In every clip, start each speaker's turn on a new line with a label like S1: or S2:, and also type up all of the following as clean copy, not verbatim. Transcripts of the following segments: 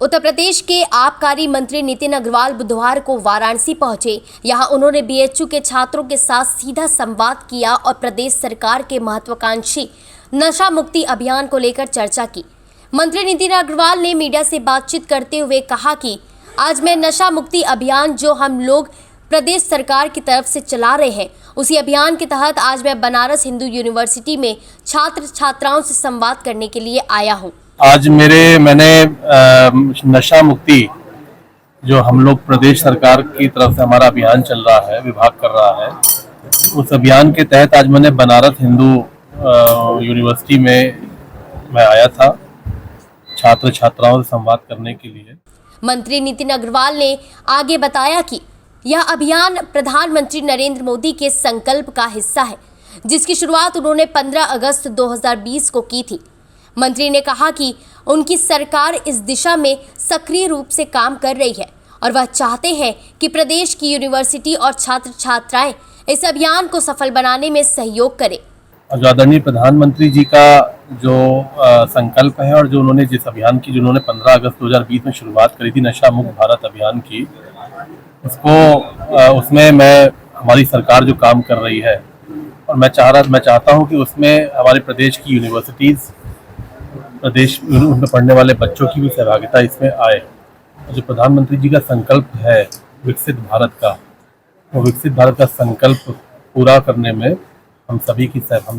S1: उत्तर प्रदेश के आबकारी मंत्री नितिन अग्रवाल बुधवार को वाराणसी पहुंचे। यहां उन्होंने बीएचयू के छात्रों के साथ सीधा संवाद किया और प्रदेश सरकार के महत्वाकांक्षी नशा मुक्ति अभियान को लेकर चर्चा की। मंत्री नितिन अग्रवाल ने मीडिया से बातचीत करते हुए कहा कि आज मैं नशा मुक्ति अभियान जो हम लोग प्रदेश सरकार की तरफ से चला रहे हैं, उसी अभियान के तहत आज मैं बनारस हिंदू यूनिवर्सिटी में छात्र छात्राओं से संवाद करने के लिए आया हूं।
S2: आज मैंने नशा मुक्ति जो हम लोग प्रदेश सरकार की तरफ से हमारा अभियान चल रहा है, विभाग कर रहा है, उस अभियान के तहत आज मैंने बनारस हिंदू यूनिवर्सिटी में मैं आया था छात्र छात्राओं से संवाद करने के लिए।
S1: मंत्री नितिन अग्रवाल ने आगे बताया कि यह अभियान प्रधानमंत्री नरेंद्र मोदी के संकल्प का हिस्सा है, जिसकी शुरुआत उन्होंने 15 अगस्त 2020 को की थी। मंत्री ने कहा कि उनकी सरकार इस दिशा में सक्रिय रूप से काम कर रही है और वह चाहते हैं कि प्रदेश की यूनिवर्सिटी और छात्र छात्राएं इस अभियान को सफल बनाने में सहयोग करें।
S2: आदरणीय प्रधानमंत्री जी का जो संकल्प है और जो उन्होंने जिस अभियान की, जो उन्होंने 15 अगस्त 2020 में शुरुआत करी थी नशा मुक्त भारत अभियान की, उसमें हमारी सरकार जो काम कर रही है और मैं चाहता हूं कि उसमें हमारे प्रदेश की यूनिवर्सिटीज़, प्रदेश में पढ़ने वाले बच्चों की भी सहभागिता इसमें आए। जो प्रधानमंत्री जी का संकल्प है विकसित भारत का, वो विकसित भारत का संकल्प पूरा करने में हम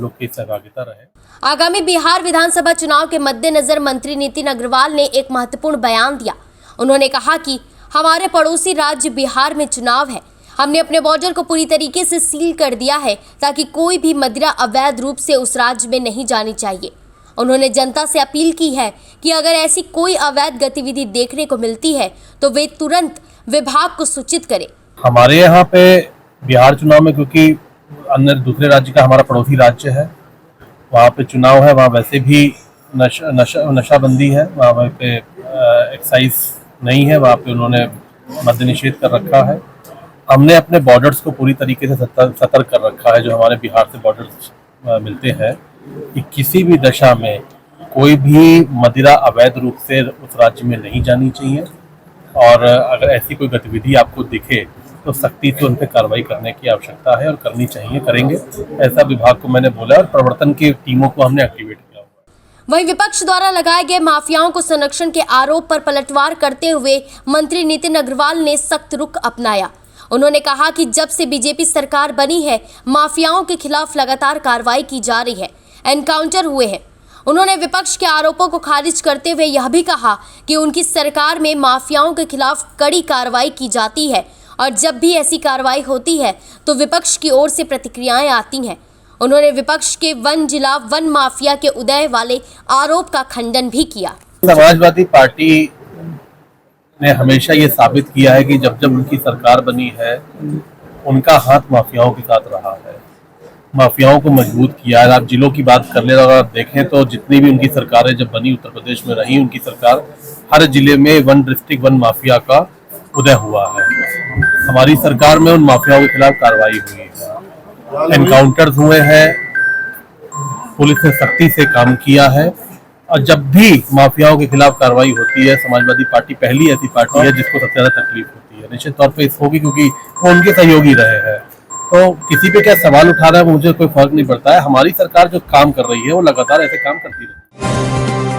S2: लोग की सहभागिता रहे।
S1: आगामी बिहार विधानसभा चुनाव के मद्देनजर मंत्री नितिन अग्रवाल ने एक महत्वपूर्ण बयान दिया। उन्होंने कहा कि हमारे पड़ोसी राज्य बिहार में चुनाव है, हमने अपने बॉर्डर को पूरी तरीके से सील कर दिया है ताकि कोई भी मदिरा अवैध रूप से उस राज्य में नहीं जानी चाहिए। उन्होंने जनता से अपील की है कि अगर ऐसी कोई अवैध गतिविधि देखने को मिलती है तो वे तुरंत विभाग को सूचित करें। हमारे
S2: यहाँ पे बिहार चुनाव में, क्योंकि अन्य दूसरे राज्य का हमारा पड़ोसी राज्य है, वहाँ पे चुनाव है, वहाँ वैसे भी नशाबंदी है, वहाँ पे एक्साइज नहीं है, वहाँ पे उन्होंने मद्य निषेध कर रखा है। हमने अपने बॉर्डर्स को पूरी तरीके से सतर्क कर रखा है, जो हमारे बिहार से बॉर्डर्स मिलते हैं, कि किसी भी दशा में कोई भी मदिरा अवैध रूप से उस राज्य में नहीं जानी चाहिए और अगर ऐसी कोई गतिविधि आपको दिखे तो सख्ती से उन पर कार्रवाई करने की आवश्यकता है और करनी चाहिए, करेंगे। ऐसा विभाग को मैंने बोला और प्रवर्तन की टीमों को हमने एक्टिवेट किया हुआ है।
S1: वहीं विपक्ष द्वारा लगाए गए माफियाओं को संरक्षण के आरोप पर पलटवार करते हुए मंत्री नितिन अग्रवाल ने सख्त रुख अपनाया। उन्होंने कहा कि जब से बीजेपी सरकार बनी है, माफियाओं के खिलाफ लगातार कार्रवाई की जा रही है, एनकाउंटर हुए हैं। उन्होंने विपक्ष के आरोपों को खारिज करते हुए यह भी कहा कि उनकी सरकार में माफियाओं के खिलाफ कड़ी कार्रवाई की जाती है और जब भी ऐसी कार्रवाई होती है तो विपक्ष की ओर से प्रतिक्रियाएं आती हैं। उन्होंने विपक्ष के वन जिला वन माफिया के उदय वाले आरोप का खंडन भी किया।
S2: समाजवादी पार्टी ने हमेशा ये साबित किया है कि जब जब उनकी सरकार बनी है, उनका हाथ माफियाओं के साथ रहा है, माफियाओं को मजबूत किया है। आप जिलों की बात कर ले, अगर आप देखें तो जितनी भी उनकी सरकारें जब बनी उत्तर प्रदेश में रही, उनकी सरकार हर जिले में वन डिस्ट्रिक्ट वन माफिया का उदय हुआ है। हमारी सरकार में उन माफियाओं के खिलाफ कार्रवाई हुई है, एनकाउंटर्स हुए हैं, पुलिस ने सख्ती से काम किया है और जब भी माफियाओं के खिलाफ कार्रवाई होती है, समाजवादी पार्टी पहली ऐसी पार्टी है जिसको सबसे ज्यादा तकलीफ होती है। निश्चित तौर पे इस होगी क्योंकि वो उनके सहयोगी रहे हैं, तो किसी पे क्या सवाल उठा रहा है मुझे कोई फर्क नहीं पड़ता है। हमारी सरकार जो काम कर रही है वो लगातार ऐसे काम करती रही।